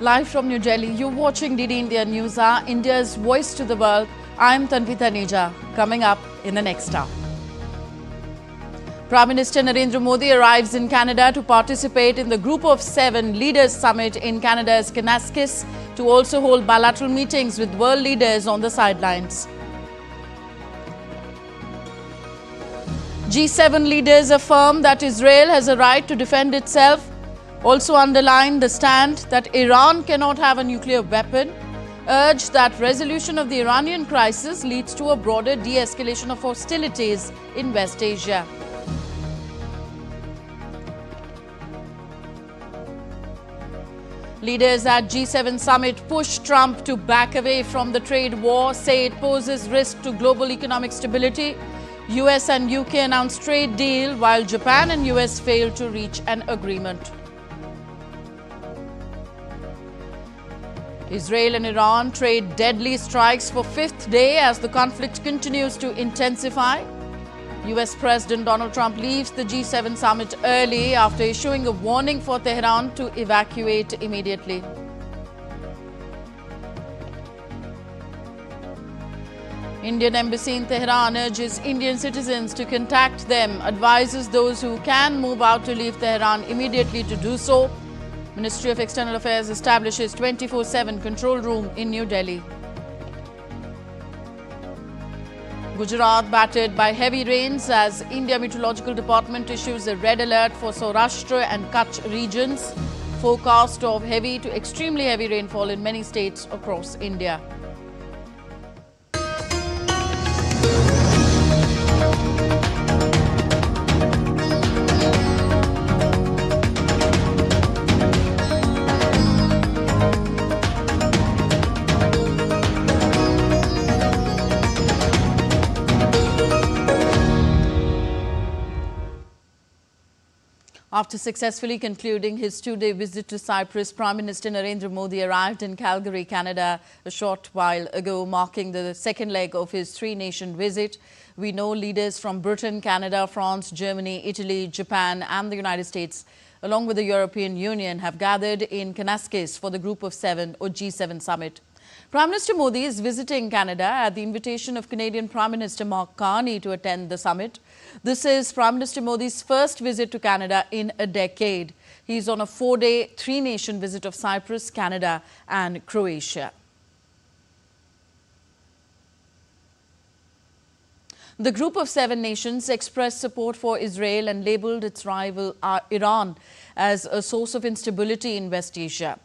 Live from New Delhi, you're watching DD India News Hour, India's voice to the world. I'm Tanvi Taneja. Coming up in the next hour. Prime Minister Narendra Modi arrives in Canada to participate in the Group of 7 Leaders Summit in Canada's Kananaskis, to also hold bilateral meetings with world leaders on the sidelines. G7 leaders affirm that Israel has a right to defend itself, also underline the stand that Iran cannot have a nuclear weapon, urge that resolution of the Iranian crisis leads to a broader de-escalation of hostilities in West Asia. Leaders at G7 summit push Trump to back away from the trade war, say it poses risk to global economic stability. US and UK announce trade deal while Japan and US fail to reach an agreement. Israel and Iran trade deadly strikes for 5th day as the conflict continues to intensify. US President Donald Trump leaves the G7 summit early after issuing a warning for Tehran to evacuate immediately. Indian Embassy in Tehran urges Indian citizens to contact them, advises those who can move out to leave Tehran immediately to do so. Ministry of External Affairs establishes 24/7 control room in New Delhi. Gujarat battered by heavy rains as India Meteorological Department issues a red alert for Saurashtra and Kutch regions. Forecast of heavy to extremely heavy rainfall in many states across India. After successfully concluding his 2-day visit to Cyprus, Prime Minister Narendra Modi arrived in Calgary, Canada a short while ago, marking the second leg of his 3-nation visit. We know leaders from Britain, Canada, France, Germany, Italy, Japan and the United States, along with the European Union, have gathered in Kananaskis for the Group of 7 or G7 summit. Prime Minister Modi is visiting Canada at the invitation of Canadian Prime Minister Mark Carney to attend the summit. This is Prime Minister Modi's first visit to Canada in a decade. He is on a 4-day, 3-nation visit of Cyprus, Canada and Croatia. The Group of 7 nations expressed support for Israel and labelled its rival Iran as a source of instability in West Asia.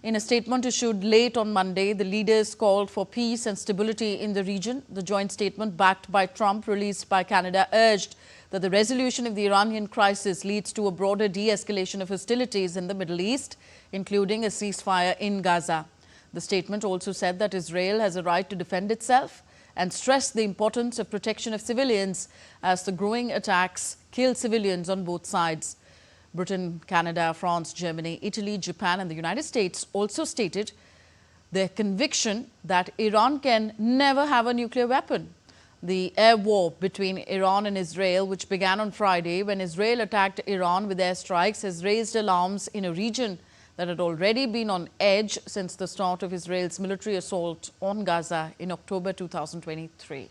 In a statement issued late on Monday, the leaders called for peace and stability in the region. The joint statement backed by Trump, released by Canada, urged that the resolution of the Iranian crisis leads to a broader de-escalation of hostilities in the Middle East, including a ceasefire in Gaza. The statement also said that Israel has a right to defend itself and stressed the importance of protection of civilians as the growing attacks kill civilians on both sides. Britain, Canada, France, Germany, Italy, Japan and the United States also stated their conviction that Iran can never have a nuclear weapon. The air war between Iran and Israel, which began on Friday when Israel attacked Iran with airstrikes, has raised alarms in a region that had already been on edge since the start of Israel's military assault on Gaza in October 2023.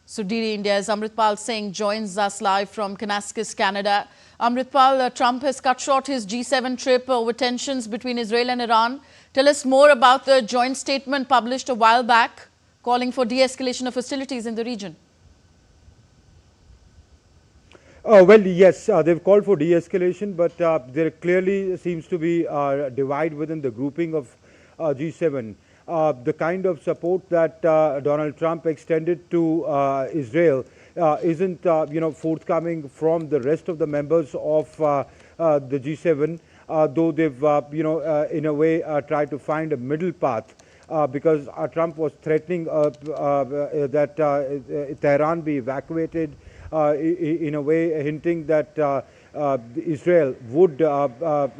So DD India's Amritpal Singh joins us live from Kananaskis, Canada. Amritpal, Trump has cut short his G7 trip over tensions between Israel and Iran. Tell us more about the joint statement published a while back, calling for de-escalation of hostilities in the region. Well, yes, they've called for de-escalation, but there clearly seems to be a divide within the grouping of G7. The kind of support that Donald Trump extended to Israel isn't, forthcoming from the rest of the members of the G7, though they've, in a way tried to find a middle path because Trump was threatening that Tehran be evacuated, in a way hinting that Israel would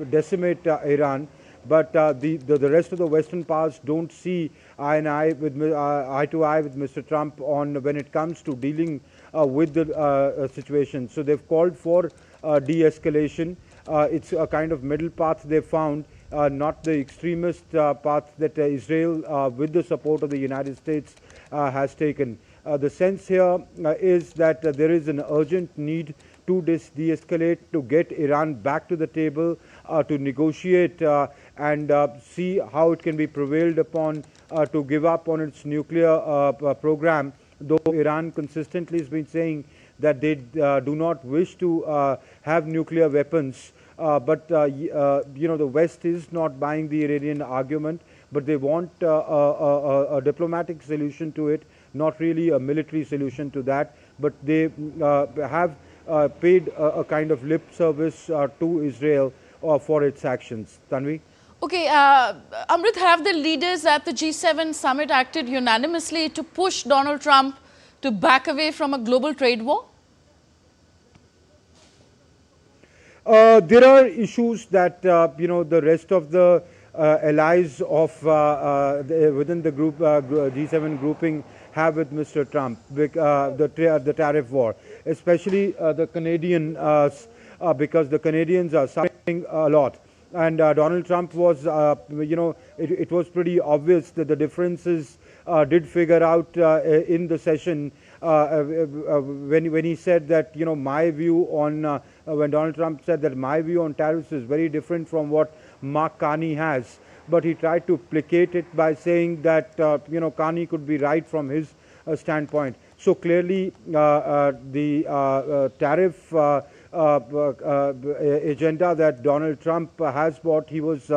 decimate Iran, but the rest of the Western powers don't see eye to eye with Mr. Trump on when it comes to dealing with the situation. So they've called for de-escalation. It's a kind of middle path they found, not the extremist path that Israel, with the support of the United States, has taken. The sense here is that there is an urgent need to de-escalate, to get Iran back to the table, to negotiate and see how it can be prevailed upon to give up on its nuclear program, though Iran consistently has been saying that they do not wish to have nuclear weapons. But the West is not buying the Iranian argument, but they want a diplomatic solution to it, not really a military solution to that, but they have paid a kind of lip service to Israel for its actions. Tanvi? Okay, Amrit, have the leaders at the G7 summit acted unanimously to push Donald Trump to back away from a global trade war? There are issues that the rest of the allies of within the group G7 grouping have with Mr. Trump, the tariff war, especially the Canadian, because the Canadians are suffering a lot. And Donald Trump was, it was pretty obvious that the differences did figure out in the session when he said that, my view on, when Donald Trump said that my view on tariffs is very different from what Mark Carney has. But he tried to placate it by saying that, Carney could be right from his standpoint. So clearly the tariff agenda that Donald Trump has brought, he was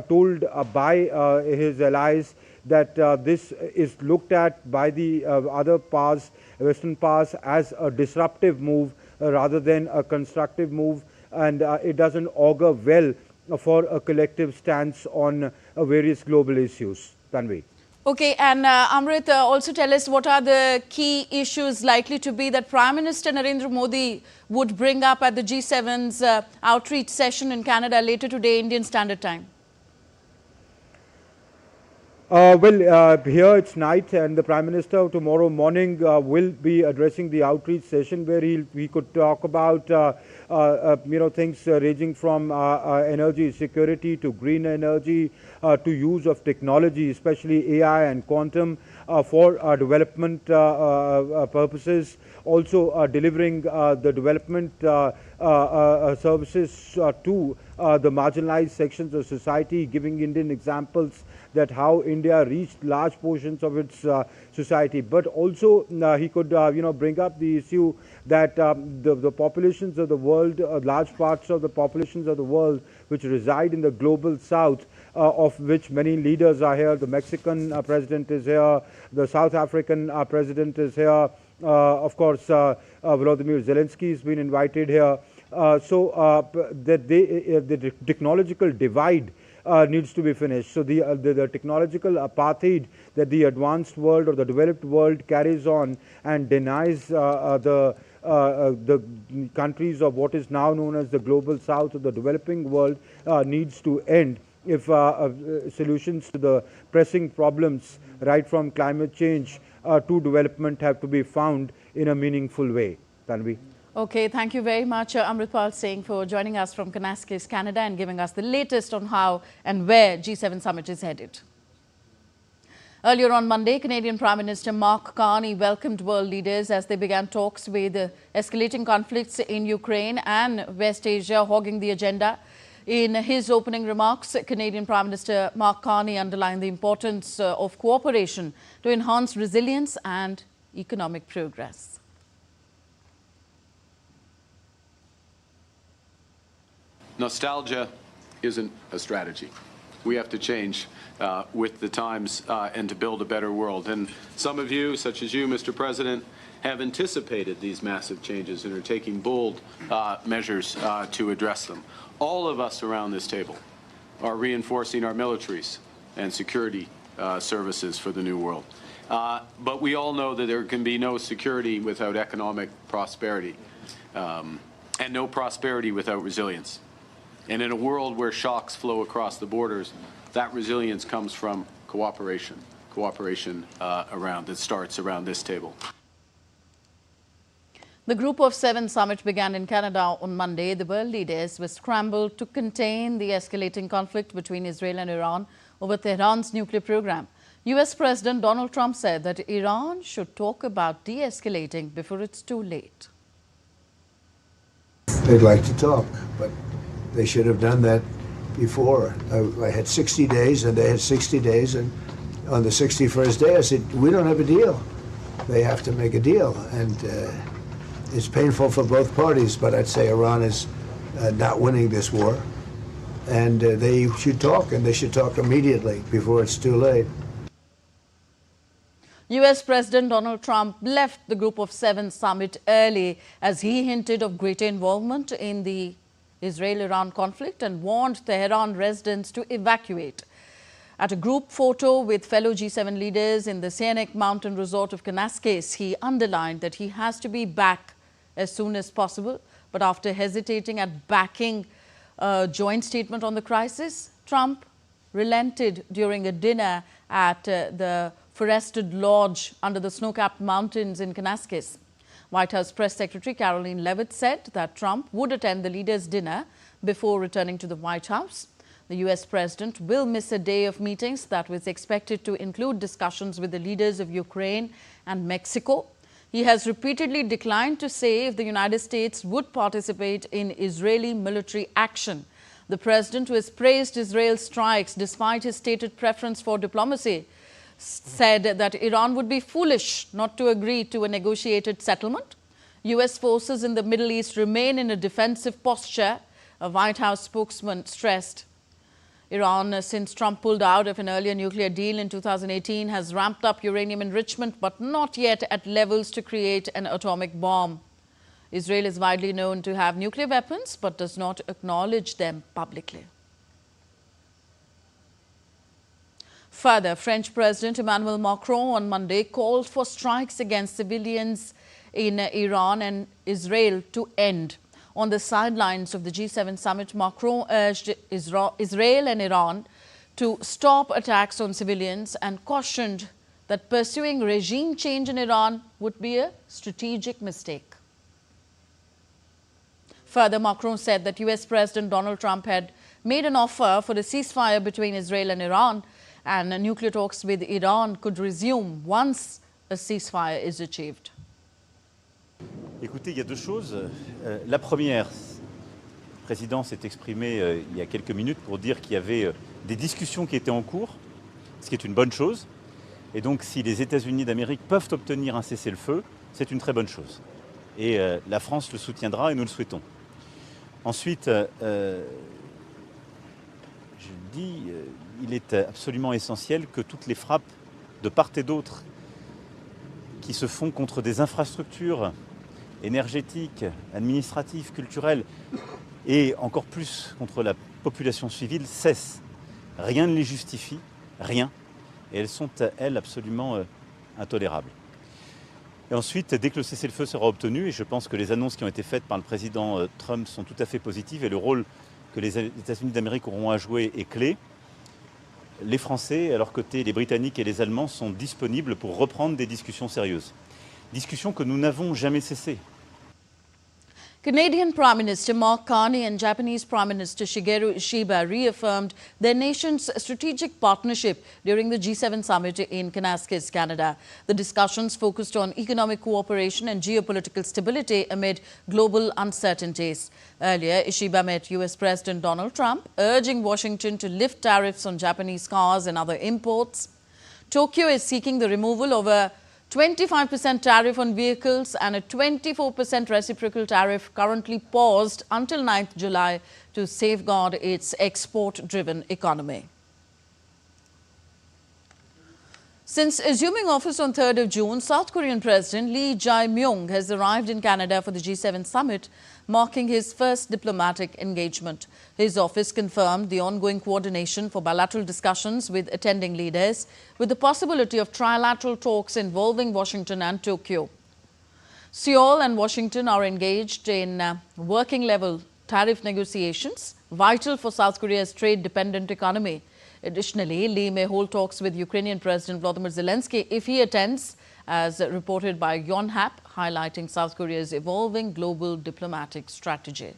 told by his allies that this is looked at by the other powers, Western powers, as a disruptive move rather than a constructive move, and it doesn't augur well for a collective stance on various global issues. Tanvi. Okay, and Amrit, also tell us what are the key issues likely to be that Prime Minister Narendra Modi would bring up at the G7's outreach session in Canada later today, Indian Standard Time. Here it's night, and the Prime Minister tomorrow morning will be addressing the outreach session where he could talk about things ranging from energy security to green energy to use of technology, especially AI and quantum for development purposes. Also delivering the development services to the marginalized sections of society, giving Indian examples that how India reached large portions of its society. But also he could bring up the issue that the populations of the world, large parts of the populations of the world which reside in the global south, of which many leaders are here. The Mexican president is here, the South African president is here, of course Volodymyr Zelensky has been invited here. So that the technological divide needs to be finished. So the technological apartheid that the advanced world or the developed world carries on and denies the countries of what is now known as the global south or the developing world needs to end if solutions to the pressing problems right from climate change to development have to be found in a meaningful way. Tanvi. Okay, thank you very much, Amritpal Singh, for joining us from Kanaskis, Canada, and giving us the latest on how and where G7 summit is headed. Earlier on Monday, Canadian Prime Minister Mark Carney welcomed world leaders as they began talks with escalating conflicts in Ukraine and West Asia hogging the agenda. In his opening remarks, Canadian Prime Minister Mark Carney underlined the importance of cooperation to enhance resilience and economic progress. Nostalgia isn't a strategy. We have to change with the times and to build a better world. And some of you, such as you, Mr. President, have anticipated these massive changes and are taking bold measures to address them. All of us around this table are reinforcing our militaries and security services for the new world. But we all know that there can be no security without economic prosperity. and no prosperity without resilience. And in a world where shocks flow across the borders, that resilience comes from cooperation that starts around this table. The Group of Seven summit began in Canada on Monday. The world leaders were scrambled to contain the escalating conflict between Israel and Iran over Tehran's nuclear program. US President Donald Trump said that Iran should talk about de-escalating before it's too late. They'd like to talk, but they should have done that before. I had 60 days and they had 60 days, and on the 61st day I said, we don't have a deal. They have to make a deal, and it's painful for both parties, but I'd say Iran is not winning this war, and they should talk, and they should talk immediately before it's too late. US President Donald Trump left the Group of Seven summit early as he hinted of greater involvement in the Israel-Iran conflict and warned Tehran residents to evacuate. At a group photo with fellow G7 leaders in the scenic mountain resort of Kanaskis, he underlined that he has to be back as soon as possible. But after hesitating at backing a joint statement on the crisis, Trump relented during a dinner at the forested lodge under the snow-capped mountains in Kanaskis. White House Press Secretary Caroline Leavitt said that Trump would attend the leaders' dinner before returning to the White House. The US president will miss a day of meetings that was expected to include discussions with the leaders of Ukraine and Mexico. He has repeatedly declined to say if the United States would participate in Israeli military action. The president, who has praised Israel's strikes despite his stated preference for diplomacy, said that Iran would be foolish not to agree to a negotiated settlement. US forces in the Middle East remain in a defensive posture, a White House spokesman stressed. Iran, since Trump pulled out of an earlier nuclear deal in 2018, has ramped up uranium enrichment, but not yet at levels to create an atomic bomb. Israel is widely known to have nuclear weapons, but does not acknowledge them publicly. Further, French President Emmanuel Macron on Monday called for strikes against civilians in Iran and Israel to end. On the sidelines of the G7 summit, Macron urged Israel and Iran to stop attacks on civilians and cautioned that pursuing regime change in Iran would be a strategic mistake. Further, Macron said that US President Donald Trump had made an offer for a ceasefire between Israel and Iran, and nuclear talks with Iran could resume once a ceasefire is achieved. Écoutez, il y a deux choses. La première, le président s'est exprimé il y a quelques minutes pour dire qu'il y avait des discussions qui étaient en cours, ce qui est une bonne chose. Et donc, si les États-Unis d'Amérique peuvent obtenir un cessez-le-feu, c'est une très bonne chose. Et la France le soutiendra et nous le souhaitons. Ensuite, je dis, il est absolument essentiel que toutes les frappes de part et d'autre qui se font contre des infrastructures énergétiques, administratives, culturelles et encore plus contre la population civile cessent. Rien ne les justifie, rien. Et elles sont, elles, absolument intolérables. Et ensuite, dès que le cessez-le-feu sera obtenu, et je pense que les annonces qui ont été faites par le président Trump sont tout à fait positives et le rôle que les États-Unis d'Amérique auront à jouer est clé, les Français, à leur côté, les Britanniques et les Allemands sont disponibles pour reprendre des discussions sérieuses. Discussions que nous n'avons jamais cessées. Canadian Prime Minister Mark Carney and Japanese Prime Minister Shigeru Ishiba reaffirmed their nation's strategic partnership during the G7 summit in Kanaskis, Canada. The discussions focused on economic cooperation and geopolitical stability amid global uncertainties. Earlier, Ishiba met US President Donald Trump, urging Washington to lift tariffs on Japanese cars and other imports. Tokyo is seeking the removal of a 25% tariff on vehicles and a 24% reciprocal tariff currently paused until 9th July to safeguard its export-driven economy. Since assuming office on 3rd of June, South Korean President Lee Jae-myung has arrived in Canada for the G7 summit, marking his first diplomatic engagement. His office confirmed the ongoing coordination for bilateral discussions with attending leaders, with the possibility of trilateral talks involving Washington and Tokyo. Seoul and Washington are engaged in working-level tariff negotiations, vital for South Korea's trade-dependent economy. Additionally, Lee may hold talks with Ukrainian President Volodymyr Zelensky if he attends, as reported by Yonhap, highlighting South Korea's evolving global diplomatic strategy.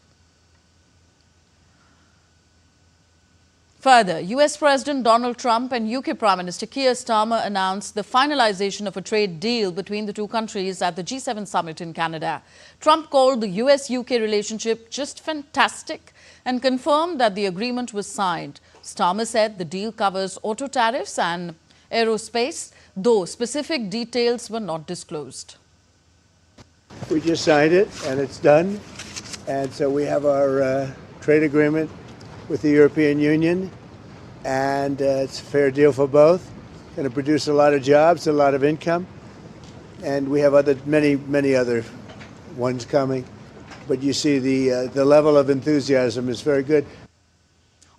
Further, US President Donald Trump and UK Prime Minister Keir Starmer announced the finalization of a trade deal between the two countries at the G7 summit in Canada. Trump called the US-UK relationship just fantastic and confirmed that the agreement was signed. Starmer said the deal covers auto tariffs and aerospace, though specific details were not disclosed. We just signed it, and it's done. And so we have our trade agreement with the European Union, and it's a fair deal for both. Going to produce a lot of jobs, a lot of income, and we have many other ones coming. But you see the level of enthusiasm is very good.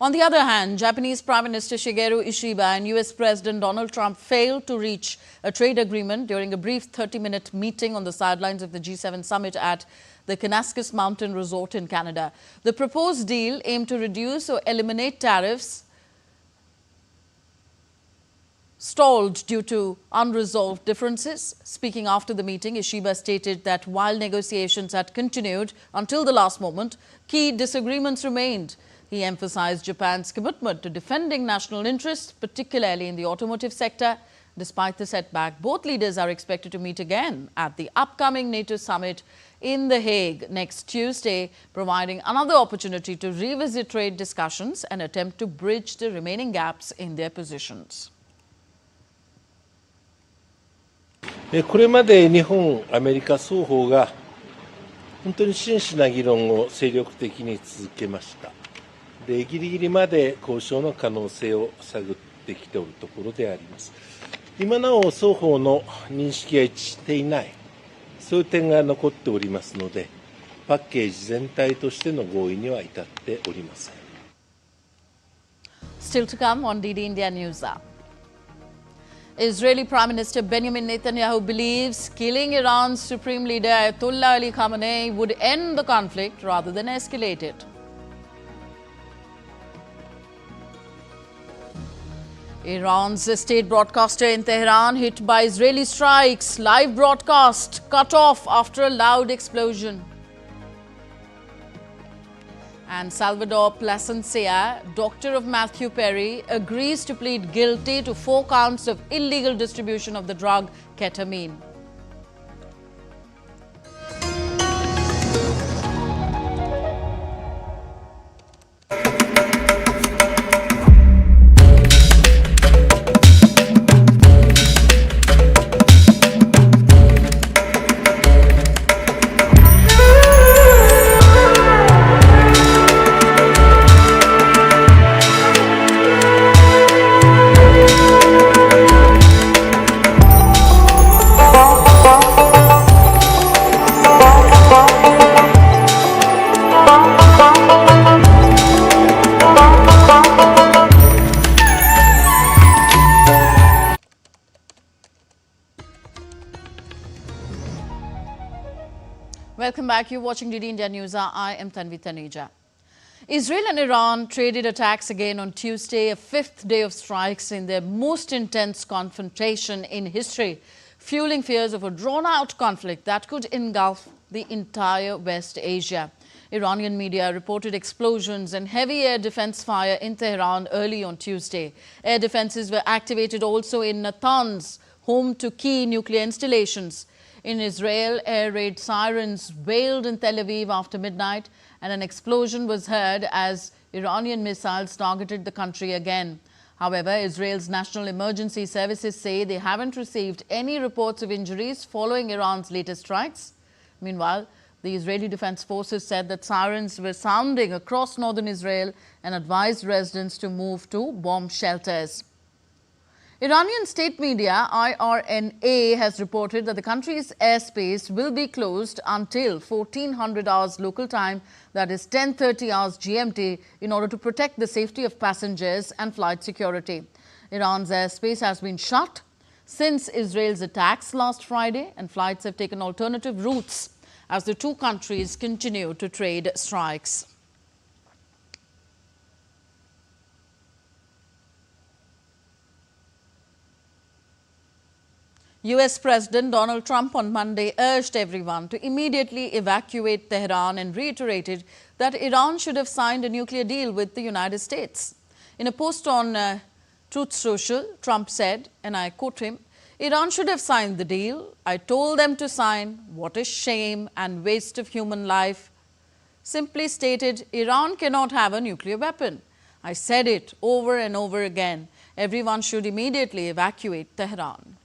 On the other hand, Japanese Prime Minister Shigeru Ishiba and US President Donald Trump failed to reach a trade agreement during a brief 30-minute meeting on the sidelines of the G7 summit at the Kanaskas Mountain Resort in Canada. The proposed deal aimed to reduce or eliminate tariffs stalled due to unresolved differences. Speaking after the meeting, Ishiba stated that while negotiations had continued until the last moment, key disagreements remained. He emphasized Japan's commitment to defending national interests, particularly in the automotive sector. Despite the setback, both leaders are expected to meet again at the upcoming NATO summit in The Hague next Tuesday, providing another opportunity to revisit trade discussions and attempt to bridge the remaining gaps in their positions. これまで日本、アメリカ双方が本当に真摯な議論を精力的に続けました。で、ギリギリまで交渉の可能性を探ってきておるところであります。今なお双方の認識が一致していない、そういう点が残っておりますので、パッケージ全体としての合意には至っておりません。Still to come on DD India News Hour. Israeli Prime Minister Benjamin Netanyahu believes killing Iran's supreme leader Ayatollah Ali Khamenei would end the conflict rather than escalate it. Iran's state broadcaster in Tehran hit by Israeli strikes. Live broadcast cut off after a loud explosion. And Salvador Plasencia, doctor of Matthew Perry, agrees to plead guilty to 4 counts of illegal distribution of the drug ketamine. Welcome back. You're watching DD India News. I am Tanvi Taneja. Israel and Iran traded attacks again on Tuesday, a 5th day of strikes in their most intense confrontation in history, fueling fears of a drawn-out conflict that could engulf the entire West Asia. Iranian media reported explosions and heavy air defense fire in Tehran early on Tuesday. Air defenses were activated also in Natanz, home to key nuclear installations. In Israel, air raid sirens wailed in Tel Aviv after midnight, and an explosion was heard as Iranian missiles targeted the country again. However, Israel's National Emergency Services say they haven't received any reports of injuries following Iran's latest strikes. Meanwhile, the Israeli Defense Forces said that sirens were sounding across northern Israel and advised residents to move to bomb shelters. Iranian state media IRNA has reported that the country's airspace will be closed until 1400 hours local time, that is 10:30 hours GMT, in order to protect the safety of passengers and flight security. Iran's airspace has been shut since Israel's attacks last Friday, and flights have taken alternative routes as the two countries continue to trade strikes. US President Donald Trump on Monday urged everyone to immediately evacuate Tehran and reiterated that Iran should have signed a nuclear deal with the United States. In a post on Truth Social, Trump said, and I quote him, "Iran should have signed the deal. I told them to sign. What a shame and waste of human life." Simply stated, Iran cannot have a nuclear weapon. I said it over and over again. Everyone should immediately evacuate Tehran.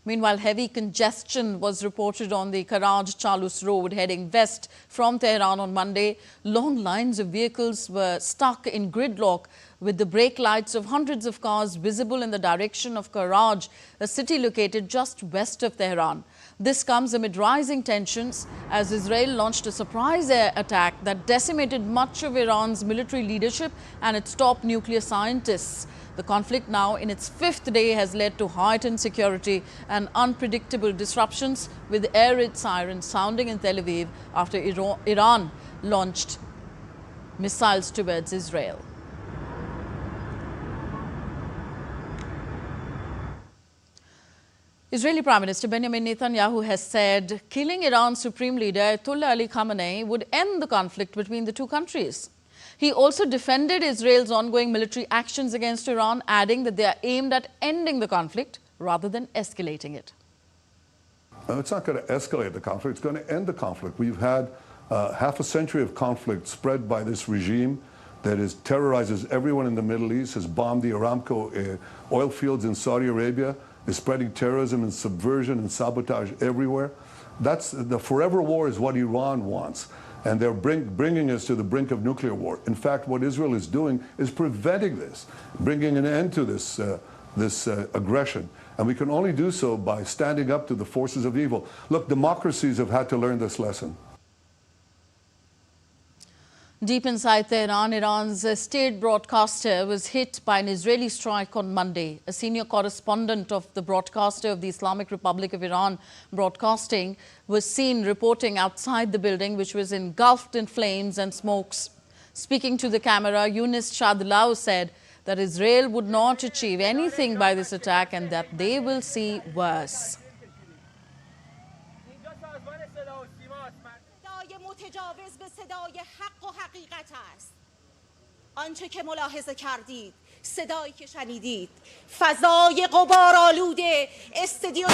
Meanwhile, heavy congestion was reported on the Karaj-Chalus road heading west from Tehran on Monday. Long lines of vehicles were stuck in gridlock with the brake lights of hundreds of cars visible in the direction of Karaj, a city located just west of Tehran. This comes amid rising tensions as Israel launched a surprise air attack that decimated much of Iran's military leadership and its top nuclear scientists. The conflict, now in its fifth day, has led to heightened security and unpredictable disruptions, with air raid sirens sounding in Tel Aviv after Iran launched missiles towards Israel. Israeli Prime Minister Benjamin Netanyahu has said killing Iran's supreme leader Ayatollah Ali Khamenei would end the conflict between the two countries. He also defended Israel's ongoing military actions against Iran, adding that they are aimed at ending the conflict rather than escalating it. It's not going to escalate the conflict, it's going to end the conflict. We've had half a century of conflict spread by this regime that terrorizes everyone in the Middle East, has bombed the Aramco oil fields in Saudi Arabia, is spreading terrorism and subversion and sabotage everywhere. That's the forever war is what Iran wants. And they're bringing us to the brink of nuclear war. In fact, what Israel is doing is preventing this, bringing an end to this aggression. And we can only do so by standing up to the forces of evil. Look, democracies have had to learn this lesson. Deep inside Tehran, Iran's state broadcaster was hit by an Israeli strike on Monday. A senior correspondent of the broadcaster of the Islamic Republic of Iran Broadcasting was seen reporting outside the building, which was engulfed in flames and smokes. Speaking to the camera, Yunus Shadlau said that Israel would not achieve anything by this attack and that they will see worse. متجاوز به صدای حق و حقیقت است. آنچه که ملاحظه کردید، صدایی که شنیدید، فضای غبارآلود استودیو.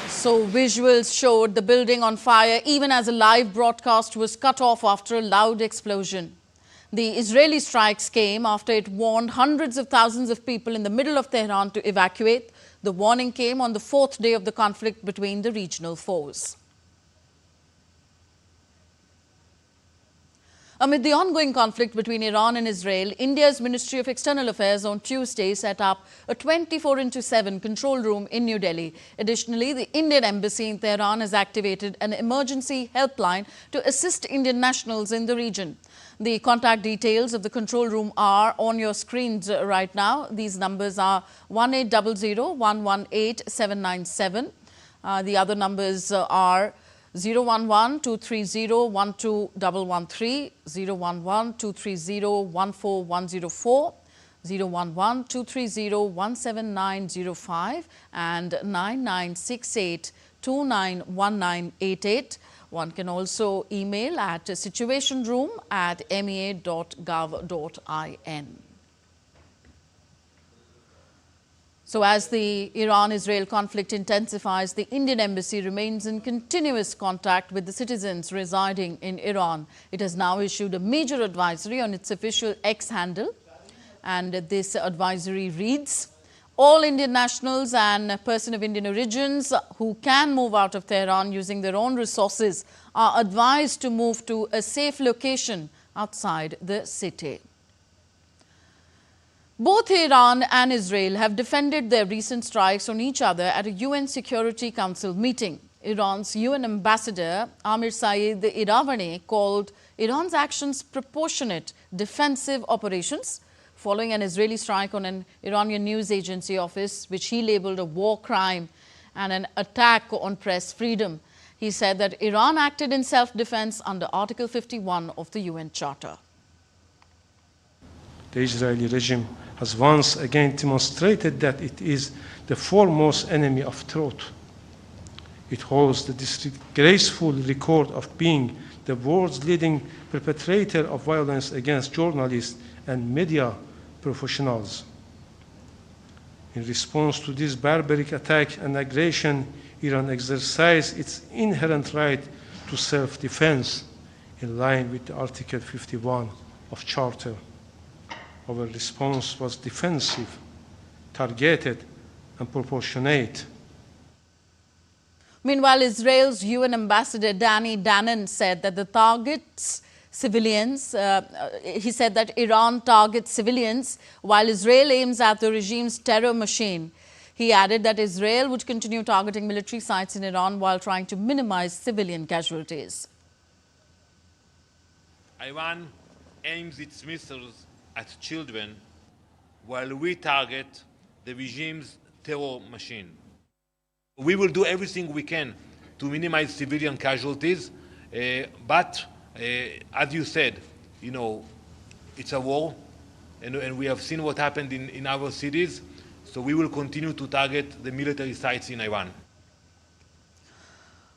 So visuals showed the building on fire even as a live broadcast was cut off after a loud explosion. The Israeli strikes came after it warned hundreds of thousands of people in the middle of Tehran to evacuate. The warning came on the fourth day of the conflict between the regional foes. Amid the ongoing conflict between Iran and Israel, India's Ministry of External Affairs on Tuesday set up a 24/7 control room in New Delhi. Additionally, the Indian Embassy in Tehran has activated an emergency helpline to assist Indian nationals in the region. The contact details of the control room are on your screens right now. These numbers are 1800-118-797. The other numbers are 011-230-12113, 011-230-14104, 011-230-17905 and 9968-291988. One can also email at situationroom@mea.gov.in. So as the Iran-Israel conflict intensifies, the Indian Embassy remains in continuous contact with the citizens residing in Iran. It has now issued a major advisory on its official X handle, and this advisory reads, all Indian nationals and persons of Indian origins who can move out of Tehran using their own resources are advised to move to a safe location outside the city. Both Iran and Israel have defended their recent strikes on each other at a UN Security Council meeting. Iran's UN ambassador Amir Saeed Iravani called Iran's actions proportionate defensive operations following an Israeli strike on an Iranian news agency office, which he labeled a war crime and an attack on press freedom. He said that Iran acted in self-defense under Article 51 of the UN Charter. The Israeli regime has once again demonstrated that it is the foremost enemy of truth. It holds the disgraceful record of being the world's leading perpetrator of violence against journalists and media professionals. In response to this barbaric attack and aggression, Iran exercised its inherent right to self-defense in line with Article 51 of Charter. Our response was defensive, targeted, and proportionate. Meanwhile, Israel's UN ambassador Danny Danon said that he said that Iran targets civilians while Israel aims at the regime's terror machine. He added that Israel would continue targeting military sites in Iran while trying to minimize civilian casualties. Iran aims its missiles at children while we target the regime's terror machine. We will do everything we can to minimize civilian casualties, but as you said, it's a war, and we have seen what happened in our cities, so we will continue to target the military sites in Iran.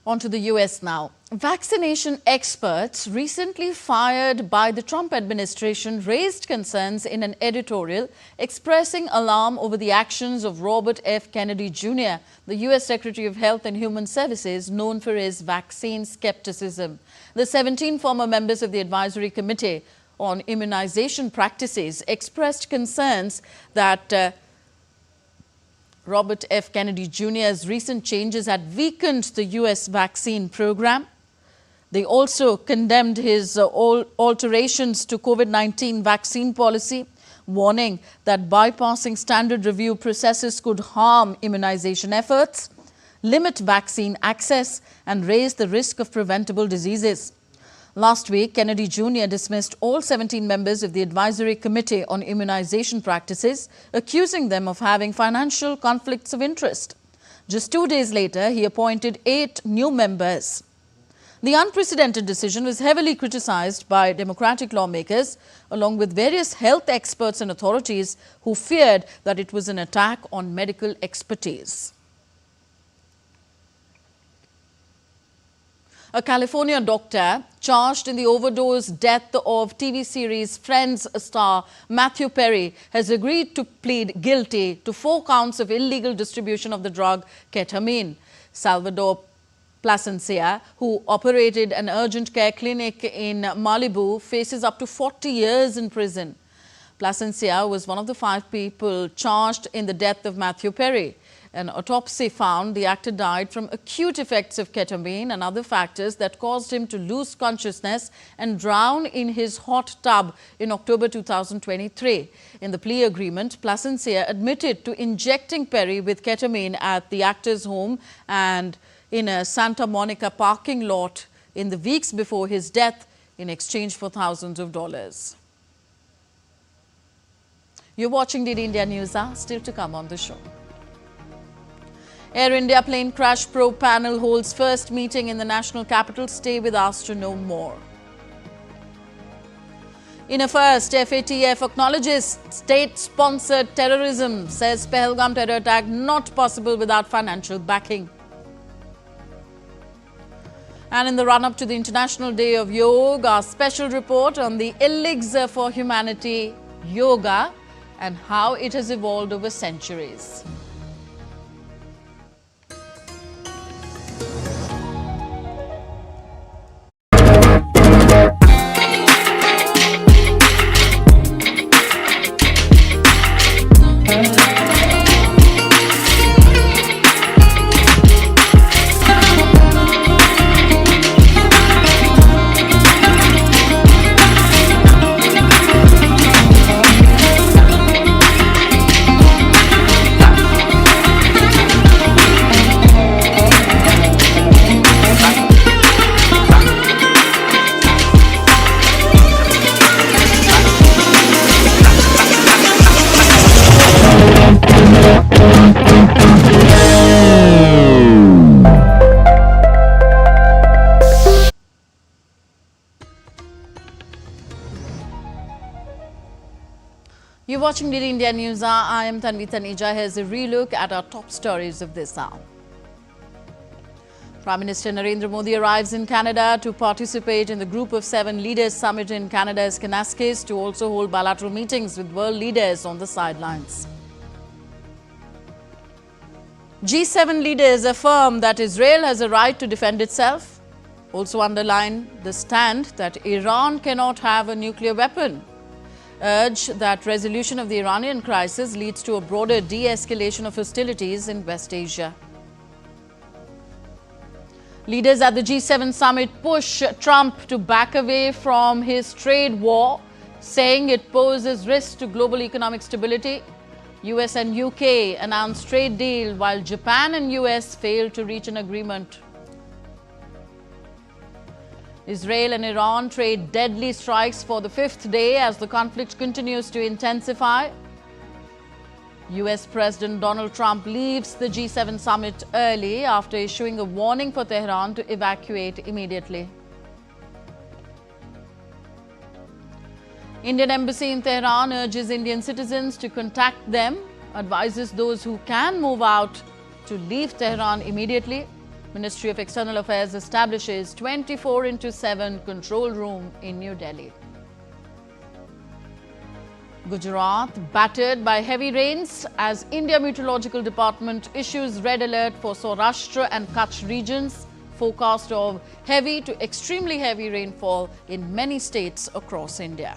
On to the US now. Vaccination experts recently fired by the Trump administration raised concerns in an editorial expressing alarm over the actions of Robert F. Kennedy Jr., the US Secretary of Health and Human Services, known for his vaccine skepticism. The 17 former members of the Advisory Committee on Immunization Practices expressed concerns that Robert F. Kennedy Jr.'s recent changes had weakened the U.S. vaccine program. They also condemned his alterations to COVID-19 vaccine policy, warning that bypassing standard review processes could harm immunization efforts, limit vaccine access, and raise the risk of preventable diseases. Last week, Kennedy Jr. dismissed all 17 members of the Advisory Committee on Immunization Practices, accusing them of having financial conflicts of interest. Just 2 days later, he appointed 8 new members. The unprecedented decision was heavily criticized by Democratic lawmakers, along with various health experts and authorities who feared that it was an attack on medical expertise. A California doctor charged in the overdose death of TV series Friends star Matthew Perry has agreed to plead guilty to 4 counts of illegal distribution of the drug ketamine. Salvador Plasencia, who operated an urgent care clinic in Malibu, faces up to 40 years in prison. Plasencia was one of the 5 people charged in the death of Matthew Perry. An autopsy found the actor died from acute effects of ketamine and other factors that caused him to lose consciousness and drown in his hot tub in October 2023. In the plea agreement, Plasencia admitted to injecting Perry with ketamine at the actor's home and in a Santa Monica parking lot in the weeks before his death in exchange for thousands of dollars. You're watching DD India News Hour, still to come on the show. Air India plane crash probe panel holds first meeting in the national capital. Stay with us to know more. In a first, FATF acknowledges state-sponsored terrorism, says Pahalgam terror attack not possible without financial backing. And in the run-up to the International Day of Yoga, our special report on the elixir for humanity, yoga, and how it has evolved over centuries. You're watching DD India News Hour. I am Tanvi Taneja. Here's a relook at our top stories of this hour. Prime Minister Narendra Modi arrives in Canada to participate in the Group of 7 Leaders Summit in Canada's Kananaskis to also hold bilateral meetings with world leaders on the sidelines. G7 leaders affirm that Israel has a right to defend itself. Also underline the stand that Iran cannot have a nuclear weapon. Urge that resolution of the Iranian crisis leads to a broader de-escalation of hostilities in West Asia. Leaders at the G7 summit push Trump to back away from his trade war, saying it poses risks to global economic stability. US and UK announced trade deal while Japan and US failed to reach an agreement. Israel and Iran trade deadly strikes for the 5th day as the conflict continues to intensify. US President Donald Trump leaves the G7 summit early after issuing a warning for Tehran to evacuate immediately. Indian Embassy in Tehran urges Indian citizens to contact them, advises those who can move out to leave Tehran immediately. Ministry of External Affairs establishes 24/7 control room in New Delhi. Gujarat battered by heavy rains as India Meteorological Department issues red alert for Saurashtra and Kutch regions. Forecast of heavy to extremely heavy rainfall in many states across India.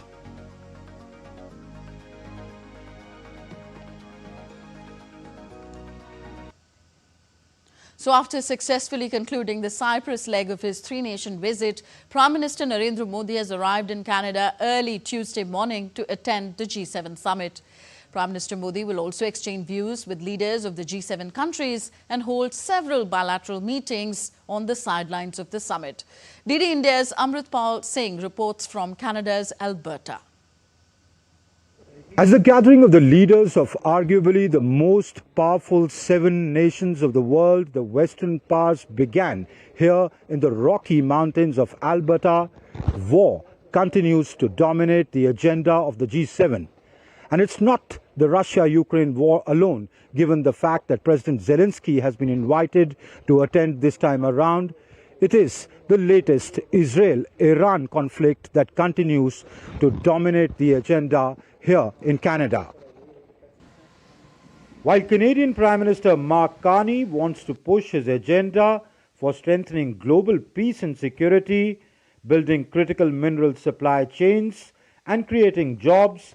So after successfully concluding the Cyprus leg of his 3-nation visit, Prime Minister Narendra Modi has arrived in Canada early Tuesday morning to attend the G7 summit. Prime Minister Modi will also exchange views with leaders of the G7 countries and hold several bilateral meetings on the sidelines of the summit. DD India's Amritpal Singh reports from Canada's Alberta. As the gathering of the leaders of arguably the most powerful 7 nations of the world, the Western powers began here in the Rocky Mountains of Alberta, war continues to dominate the agenda of the G7. And it's not the Russia-Ukraine war alone, given the fact that President Zelensky has been invited to attend this time around. It is the latest Israel-Iran conflict that continues to dominate the agenda here in Canada. While Canadian Prime Minister Mark Carney wants to push his agenda for strengthening global peace and security, building critical mineral supply chains and creating jobs,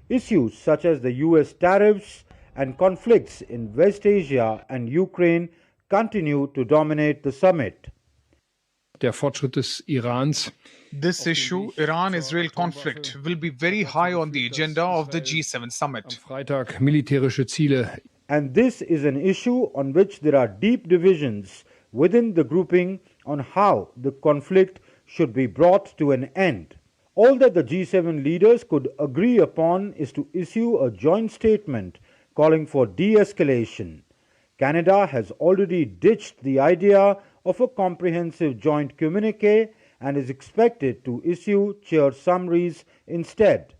issues such as the US tariffs and conflicts in West Asia and Ukraine continue to dominate the summit. Der Fortschritt des Irans. This issue, Iran-Israel conflict, will be very high on the agenda of the G7 summit. Freitag militärische Ziele. And this is an issue on which there are deep divisions within the grouping on how the conflict should be brought to an end. All that the G7 leaders could agree upon is to issue a joint statement calling for de-escalation. Canada has already ditched the idea of a comprehensive joint communique and is expected to issue chair summaries instead.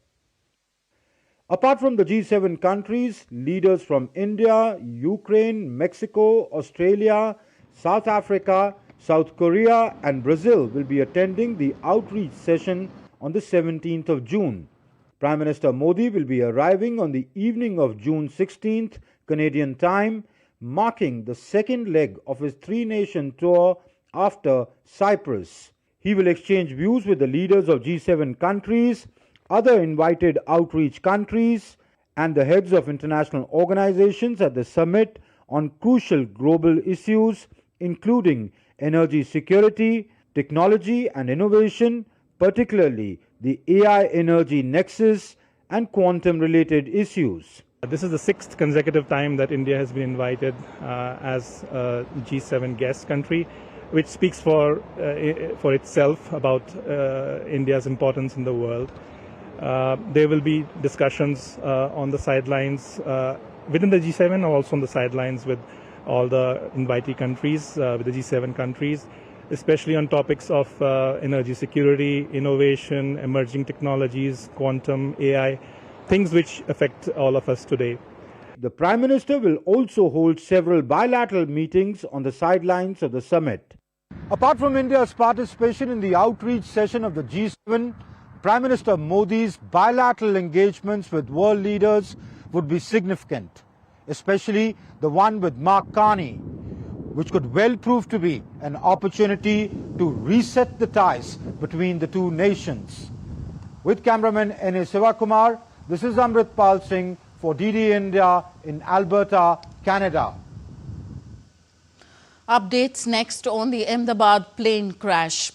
Apart from the G7 countries, leaders from India, Ukraine, Mexico, Australia, South Africa, South Korea and Brazil will be attending the outreach session on the 17th of June. Prime Minister Modi will be arriving on the evening of June 16th Canadian time, marking the second leg of his 3-nation tour after Cyprus. He will exchange views with the leaders of G7 countries, other invited outreach countries, and the heads of international organizations at the summit on crucial global issues, including energy security, technology and innovation, particularly the AI energy nexus and quantum-related issues. This is the 6th consecutive time that India has been invited as a G7 guest country, which speaks for itself about India's importance in the world. There will be discussions on the sidelines within the G7 and also on the sidelines with all the invitee countries, with the G7 countries, especially on topics of energy security, innovation, emerging technologies, quantum, AI. things which affect all of us today. The Prime Minister will also hold several bilateral meetings on the sidelines of the summit. Apart from India's participation in the outreach session of the G7, Prime Minister Modi's bilateral engagements with world leaders would be significant, especially the one with Mark Carney, which could well prove to be an opportunity to reset the ties between the two nations. With cameraman N.A. Sivakumar, this is Amritpal Singh for DD India in Alberta, Canada. Updates next on the Ahmedabad plane crash.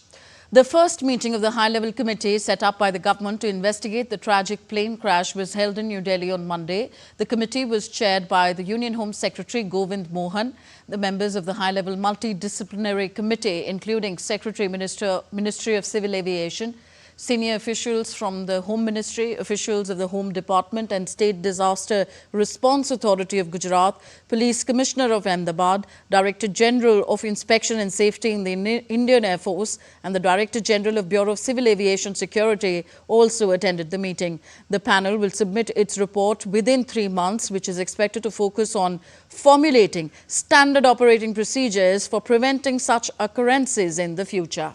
The first meeting of the high-level committee set up by the government to investigate the tragic plane crash was held in New Delhi on Monday. The committee was chaired by the Union Home Secretary Govind Mohan. The members of the high-level multidisciplinary committee, including Secretary Ministry of Civil Aviation, senior officials from the Home Ministry, officials of the Home Department and State Disaster Response Authority of Gujarat, Police Commissioner of Ahmedabad, Director General of Inspection and Safety in the Indian Air Force and the Director General of Bureau of Civil Aviation Security also attended the meeting. The panel will submit its report within 3 months, which is expected to focus on formulating standard operating procedures for preventing such occurrences in the future.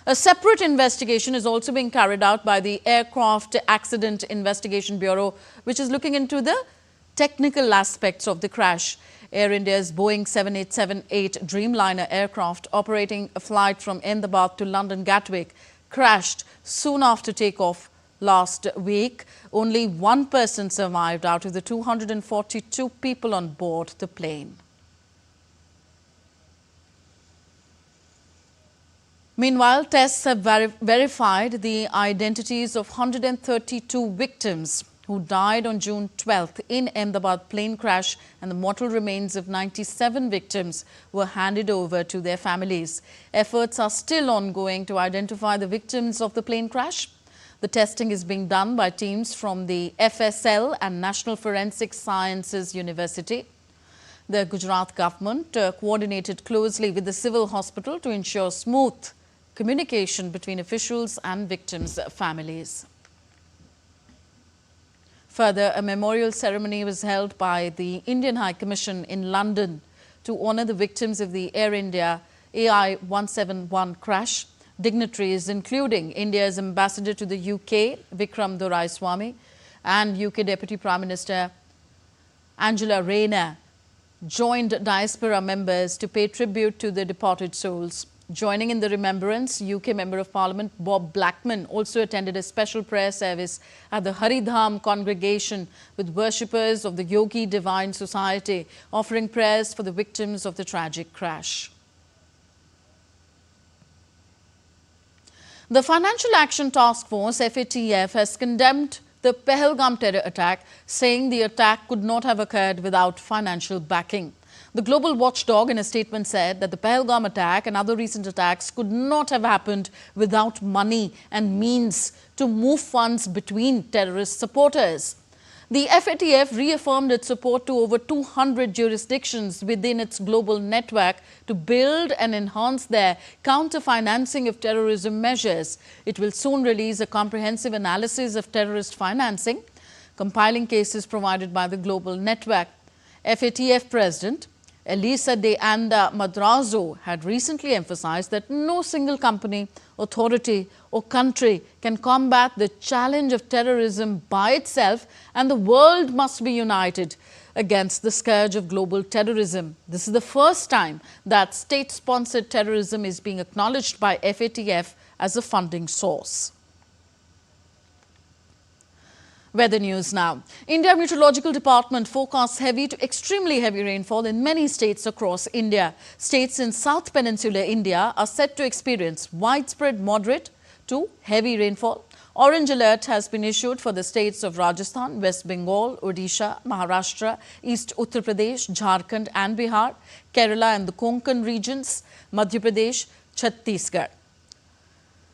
A separate investigation is also being carried out by the Aircraft Accident Investigation Bureau, which is looking into the technical aspects of the crash. Air India's Boeing 7878 Dreamliner aircraft operating a flight from Ahmedabad to London Gatwick crashed soon after takeoff last week. Only one person survived out of the 242 people on board the plane. Meanwhile, tests have verified the identities of 132 victims who died on June 12th in Ahmedabad plane crash, and the mortal remains of 97 victims were handed over to their families. Efforts are still ongoing to identify the victims of the plane crash. The testing is being done by teams from the FSL and National Forensic Sciences University. The Gujarat government coordinated closely with the civil hospital to ensure smooth communication between officials and victims' families. Further, a memorial ceremony was held by the Indian High Commission in London to honour the victims of the Air India AI-171 crash. Dignitaries including India's ambassador to the UK, Vikram Doraiswamy, and UK Deputy Prime Minister Angela Rayner joined diaspora members to pay tribute to the departed souls. Joining in the remembrance, UK Member of Parliament Bob Blackman also attended a special prayer service at the Haridham congregation with worshippers of the Yogi Divine Society, offering prayers for the victims of the tragic crash. The Financial Action Task Force, FATF, has condemned the Pahalgam terror attack, saying the attack could not have occurred without financial backing. The global watchdog in a statement said that the Pahalgam attack and other recent attacks could not have happened without money and means to move funds between terrorist supporters. The FATF reaffirmed its support to over 200 jurisdictions within its global network to build and enhance their counter-financing of terrorism measures. It will soon release a comprehensive analysis of terrorist financing, compiling cases provided by the global network. FATF President Elisa de Anda Madrazo had recently emphasized that no single company, authority or country can combat the challenge of terrorism by itself, and the world must be united against the scourge of global terrorism. This is the first time that state-sponsored terrorism is being acknowledged by FATF as a funding source. Weather news now. India Meteorological Department forecasts heavy to extremely heavy rainfall in many states across India. States in South Peninsular India are set to experience widespread moderate to heavy rainfall. Orange alert has been issued for the states of Rajasthan, West Bengal, Odisha, Maharashtra, East Uttar Pradesh, Jharkhand and Bihar, Kerala and the Konkan regions, Madhya Pradesh, Chhattisgarh.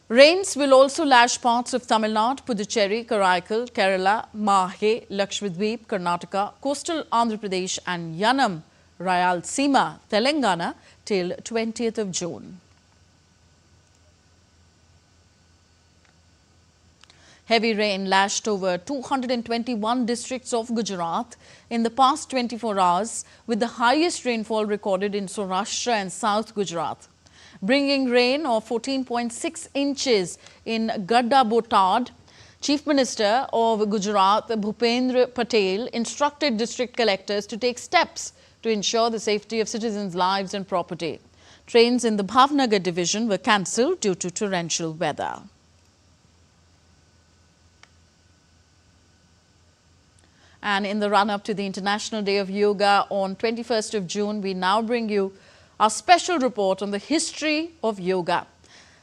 Rains will also lash parts of Tamil Nadu, Puducherry, Karaikal, Kerala, Mahe, Lakshadweep, Karnataka, coastal Andhra Pradesh and Yanam, Rayalaseema, Telangana till 20th of June. Heavy rain lashed over 221 districts of Gujarat in the past 24 hours, with the highest rainfall recorded in Saurashtra and South Gujarat. Bringing rain of 14.6 inches in Gadda Botad, Chief Minister of Gujarat, Bhupendra Patel, instructed district collectors to take steps to ensure the safety of citizens' lives and property. Trains in the Bhavnagar division were cancelled due to torrential weather. And in the run-up to the International Day of Yoga on 21st of June, we now bring you our special report on the history of yoga.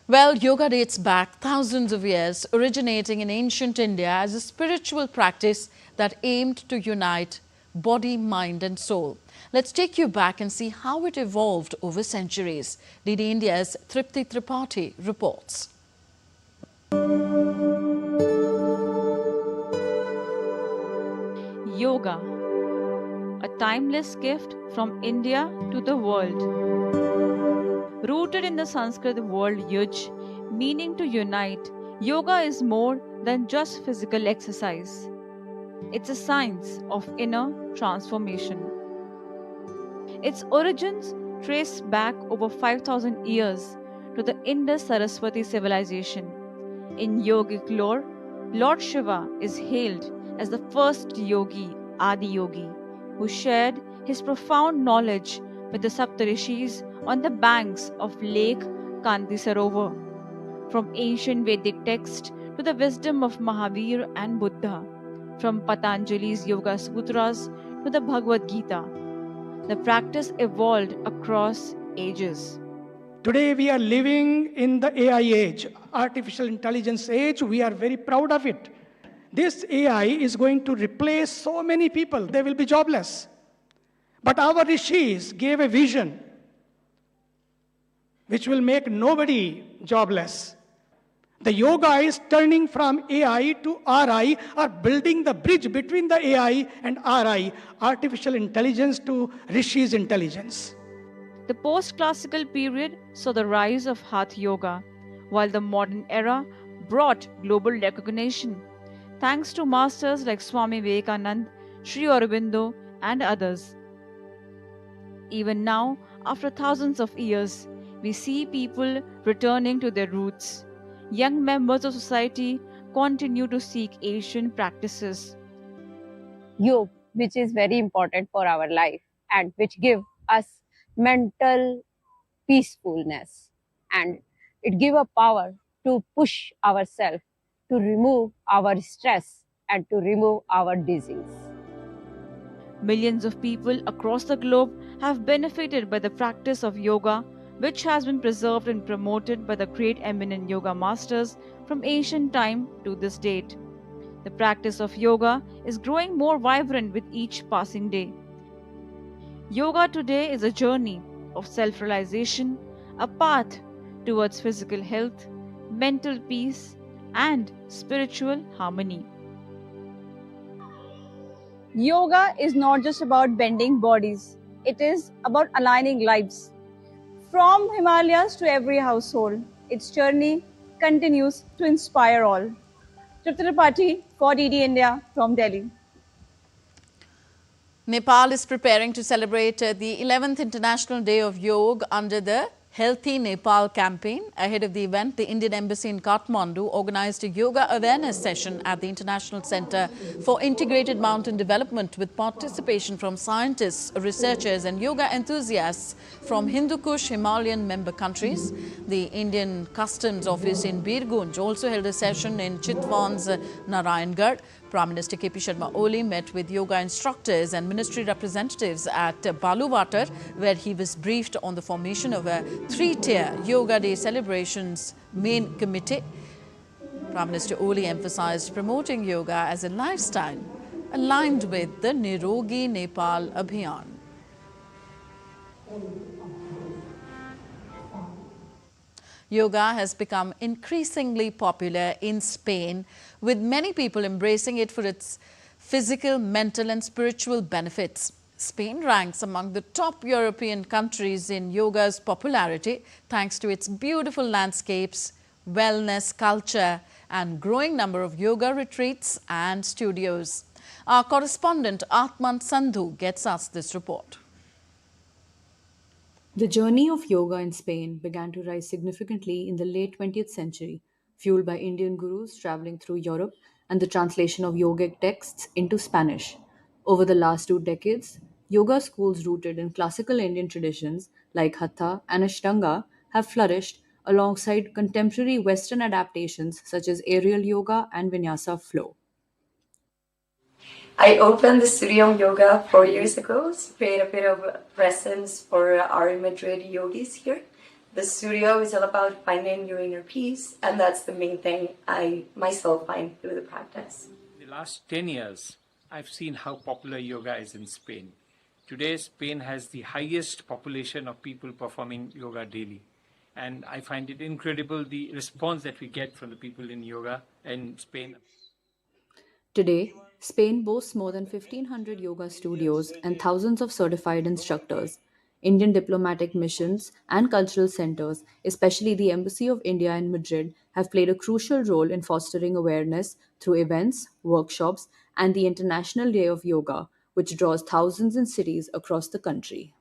Well, yoga dates back thousands of years, originating in ancient India as a spiritual practice that aimed to unite body, mind and soul. Let's take you back and see how it evolved over centuries. DD India's Tripti Tripathi reports. Yoga, a timeless gift from India to the world. Rooted in the Sanskrit word yuj, meaning to unite, yoga is more than just physical exercise. It's a science of inner transformation. Its origins trace back over 5,000 years to the Indus Saraswati civilization. In yogic lore, Lord Shiva is hailed as the first yogi, Adi Yogi, who shared his profound knowledge with the Saptarishis on the banks of Lake Kanti Sarovar. From ancient Vedic texts to the wisdom of Mahavir and Buddha, from Patanjali's Yoga Sutras to the Bhagavad Gita, the practice evolved across ages. Today we are living in the AI age, artificial intelligence age. We are very proud of it. This AI is going to replace so many people. They will be jobless. But our rishis gave a vision which will make nobody jobless. The yoga is turning from AI to RI, or building the bridge between the AI and RI, artificial intelligence to Rishi's intelligence. The post-classical period saw the rise of Hatha Yoga, while the modern era brought global recognition, thanks to masters like Swami Vivekanand, Sri Aurobindo, and others. Even now, after thousands of years, we see people returning to their roots. Young members of society continue to seek ancient practices. Yoga, which is very important for our life and which give us mental peacefulness, and it give a power to push ourselves, to remove our stress and to remove our disease. Millions of people across the globe have benefited by the practice of yoga, which has been preserved and promoted by the great eminent yoga masters from ancient time to this date. The practice of yoga is growing more vibrant with each passing day. Yoga today is a journey of self-realization, a path towards physical health, mental peace, and spiritual harmony. Yoga is not just about bending bodies, it is about aligning lives. From Himalayas to every household, its journey continues to inspire all. Tripti Tripathi for DD India from Delhi. Nepal is preparing to celebrate the 11th International Day of Yoga under the Healthy Nepal campaign. Ahead of the event, the Indian Embassy in Kathmandu organized a yoga awareness session at the International Center for Integrated Mountain Development with participation from scientists, researchers and yoga enthusiasts from Hindu Kush Himalayan member countries. The Indian Customs Office in Birgunj also held a session in Chitwan's Narayangarh. Prime Minister KP Sharma Oli met with yoga instructors and ministry representatives at Baluwatar, where he was briefed on the formation of a three-tier Yoga Day celebrations main committee. Prime Minister Oli emphasized promoting yoga as a lifestyle aligned with the Nirogi Nepal Abhiyan. Yoga has become increasingly popular in Spain, with many people embracing it for its physical, mental and spiritual benefits. Spain ranks among the top European countries in yoga's popularity thanks to its beautiful landscapes, wellness, culture and growing number of yoga retreats and studios. Our correspondent Atman Sandhu gets us this report. The journey of yoga in Spain began to rise significantly in the late 20th century, fueled by Indian gurus traveling through Europe and the translation of yogic texts into Spanish. Over the last 2 decades, yoga schools rooted in classical Indian traditions like Hatha and Ashtanga have flourished alongside contemporary Western adaptations such as aerial yoga and vinyasa flow. I opened the studio of yoga 4 years ago to create a bit of presence for our Madrid yogis here. The studio is all about finding your inner peace, and that's the main thing I myself find through the practice. In the last 10 years, I've seen how popular yoga is in Spain. Today, Spain has the highest population of people performing yoga daily. And I find it incredible the response that we get from the people in yoga in Spain. Today, Spain boasts more than 1,500 yoga studios and thousands of certified instructors. Indian diplomatic missions and cultural centers, especially the Embassy of India in Madrid, have played a crucial role in fostering awareness through events, workshops, and the International Day of Yoga, which draws thousands in cities across the country.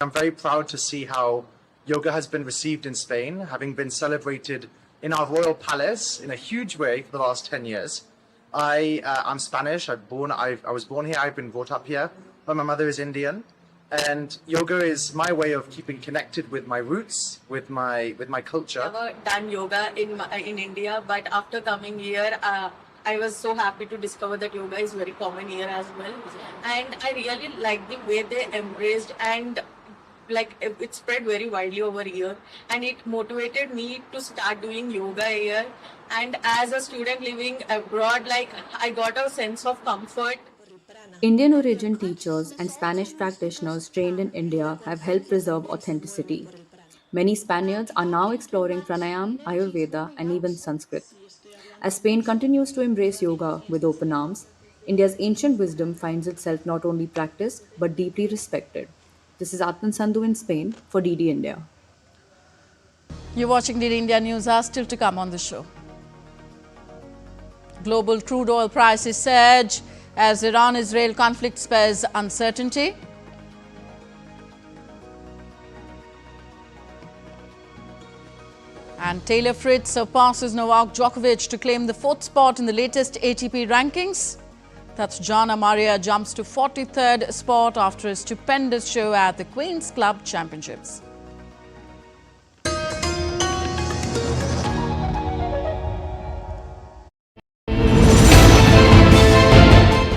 I'm very proud to see how yoga has been received in Spain, having been celebrated in our royal palace in a huge way for the last 10 years. I'm Spanish. I was born here. I've been brought up here, but my mother is Indian, and yoga is my way of keeping connected with my roots, with my culture. I've never done yoga in India, but after coming here, I was so happy to discover that yoga is very common here as well, and I really like the way they embraced and like it spread very widely over here, and it motivated me to start doing yoga here. And as a student living abroad, like I got a sense of comfort. Indian origin teachers and Spanish practitioners trained in India have helped preserve authenticity. Many Spaniards are now exploring pranayam, Ayurveda, and even Sanskrit. As Spain continues to embrace yoga with open arms, India's ancient wisdom finds itself not only practiced but deeply respected. This is Atman Sandhu in Spain for DD India. You're watching DD India News. Are still to come on the show. Global crude oil prices surge as Iran-Israel conflict spurs uncertainty. And Taylor Fritz surpasses Novak Djokovic to claim the 4th spot in the latest ATP rankings. That's Jana Maria jumps to 43rd spot after a stupendous show at the Queen's Club Championships.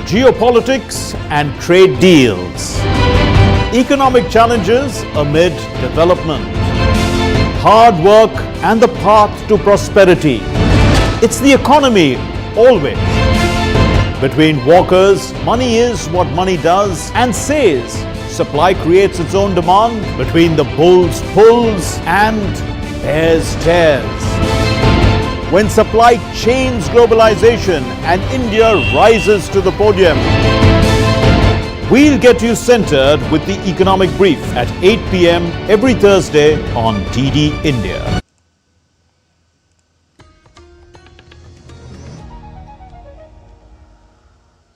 Geopolitics and trade deals. Economic challenges amid development. Hard work and the path to prosperity. It's the economy always. Between walkers, money is what money does and says. Supply creates its own demand. Between the bulls pulls and bears tears. When supply chains globalization and India rises to the podium. We'll get you centered with the Economic Brief at 8 p.m. every Thursday on DD India.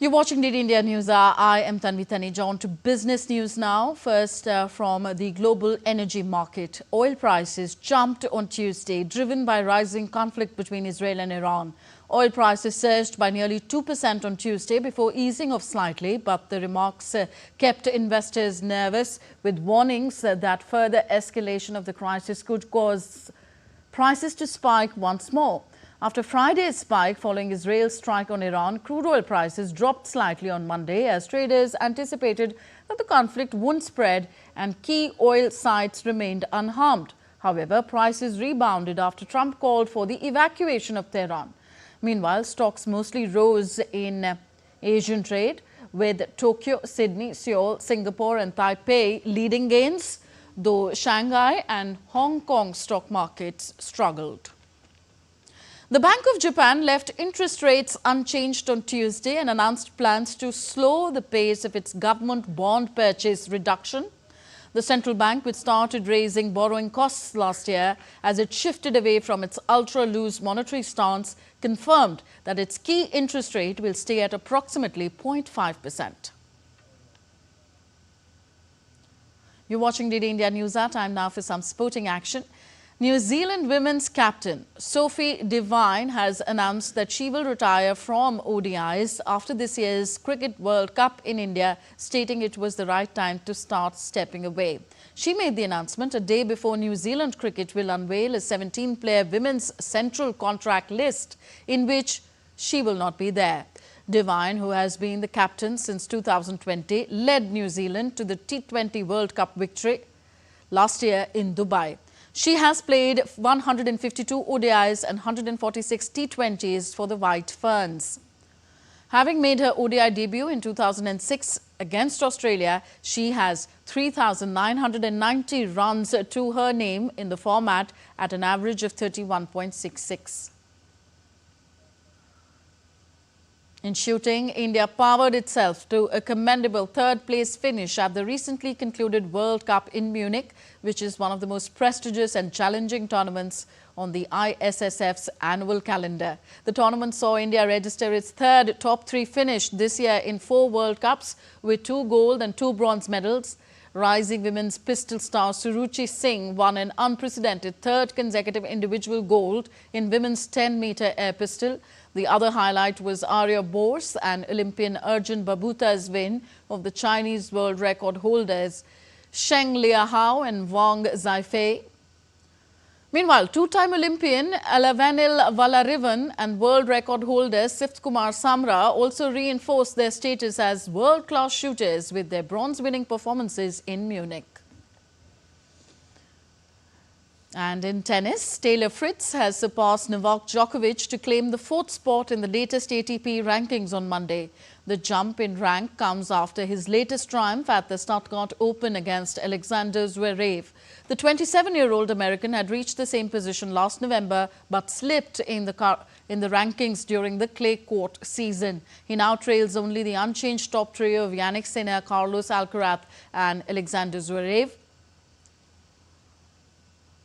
You're watching DD India News. I am Tanvi Taneja. On to business news now. First, from the global energy market. Oil prices jumped on Tuesday, driven by rising conflict between Israel and Iran. Oil prices surged by nearly 2% on Tuesday before easing off slightly, but the remarks kept investors nervous, with warnings that further escalation of the crisis could cause prices to spike once more. After Friday's spike following Israel's strike on Iran, crude oil prices dropped slightly on Monday as traders anticipated that the conflict wouldn't spread and key oil sites remained unharmed. However, prices rebounded after Trump called for the evacuation of Tehran. Meanwhile, stocks mostly rose in Asian trade, with Tokyo, Sydney, Seoul, Singapore and Taipei leading gains, though Shanghai and Hong Kong stock markets struggled. The Bank of Japan left interest rates unchanged on Tuesday and announced plans to slow the pace of its government bond purchase reduction. The central bank, which started raising borrowing costs last year as it shifted away from its ultra-loose monetary stance, confirmed that its key interest rate will stay at approximately 0.5%. You're watching DD India News Hour. Time now for some sporting action. New Zealand women's captain Sophie Devine has announced that she will retire from ODIs after this year's Cricket World Cup in India, stating it was the right time to start stepping away. She made the announcement a day before New Zealand cricket will unveil a 17-player women's central contract list in which she will not be there. Devine, who has been the captain since 2020, led New Zealand to the T20 World Cup victory last year in Dubai. She has played 152 ODIs and 146 T20s for the White Ferns. Having made her ODI debut in 2006 against Australia, she has 3,990 runs to her name in the format at an average of 31.66. In shooting, India powered itself to a commendable third-place finish at the recently concluded World Cup in Munich, which is one of the most prestigious and challenging tournaments on the ISSF's annual calendar. The tournament saw India register its third top-3 finish this year in 4 World Cups with 2 gold and 2 bronze medals. Rising women's pistol star Suruchi Singh won an unprecedented third consecutive individual gold in women's 10-meter air pistol. The other highlight was Arya Bose and Olympian Arjun Babuta's win of the Chinese world record holders Sheng Liahao and Wang Zaifei. Meanwhile, two-time Olympian Alavanil Valarivan and world record holder Siftkumar Samra also reinforced their status as world-class shooters with their bronze-winning performances in Munich. And in tennis, Taylor Fritz has surpassed Novak Djokovic to claim the 4th spot in the latest ATP rankings on Monday. The jump in rank comes after his latest triumph at the Stuttgart Open against Alexander Zverev. The 27-year-old American had reached the same position last November but slipped in the rankings during the clay court season. He now trails only the unchanged top trio of Jannik Sinner, Carlos Alcaraz and Alexander Zverev.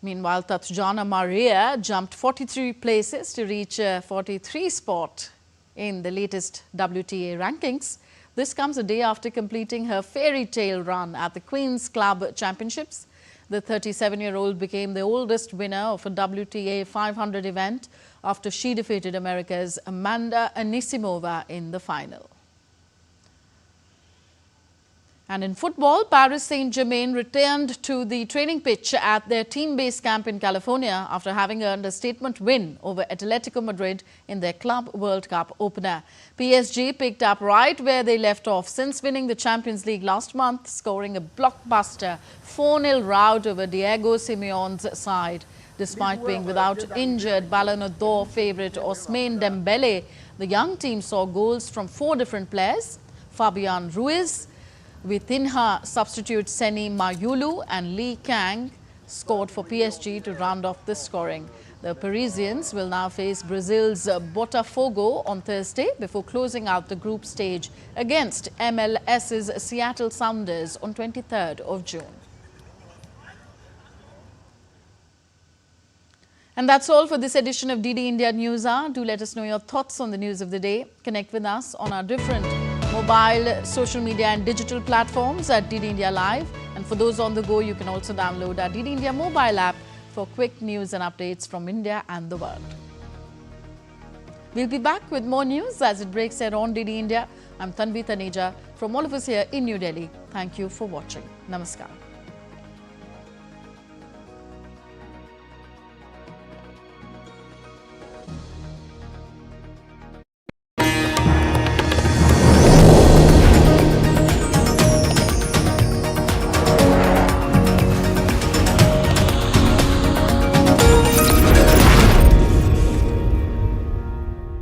Meanwhile, Tatjana Maria jumped 43 places to reach a 43 spot in the latest WTA rankings. This comes a day after completing her fairy tale run at the Queen's Club Championships. The 37-year-old became the oldest winner of a WTA 500 event after she defeated America's Amanda Anisimova in the final. And in football, Paris Saint-Germain returned to the training pitch at their team-based camp in California after having earned a statement win over Atletico Madrid in their Club World Cup opener. PSG picked up right where they left off since winning the Champions League last month, scoring a blockbuster 4-0 rout over Diego Simeone's side. Despite being without injured Ballon d'Or favourite Ousmane Dembele, the young team saw goals from 4 different players: Fabian Ruiz, Vitinha substitute Seni Mayulu and Lee Kang scored for PSG to round off the scoring. The Parisians will now face Brazil's Botafogo on Thursday before closing out the group stage against MLS's Seattle Sounders on 23rd of June. And that's all for this edition of DD India News Hour. Do let us know your thoughts on the news of the day. Connect with us on our different mobile, social media and digital platforms at DD India Live. And for those on the go, you can also download our DD India mobile app for quick news and updates from India and the world. We'll be back with more news as it breaks here on DD India. I'm Tanvi Taneja from all of us here in New Delhi. Thank you for watching. Namaskar.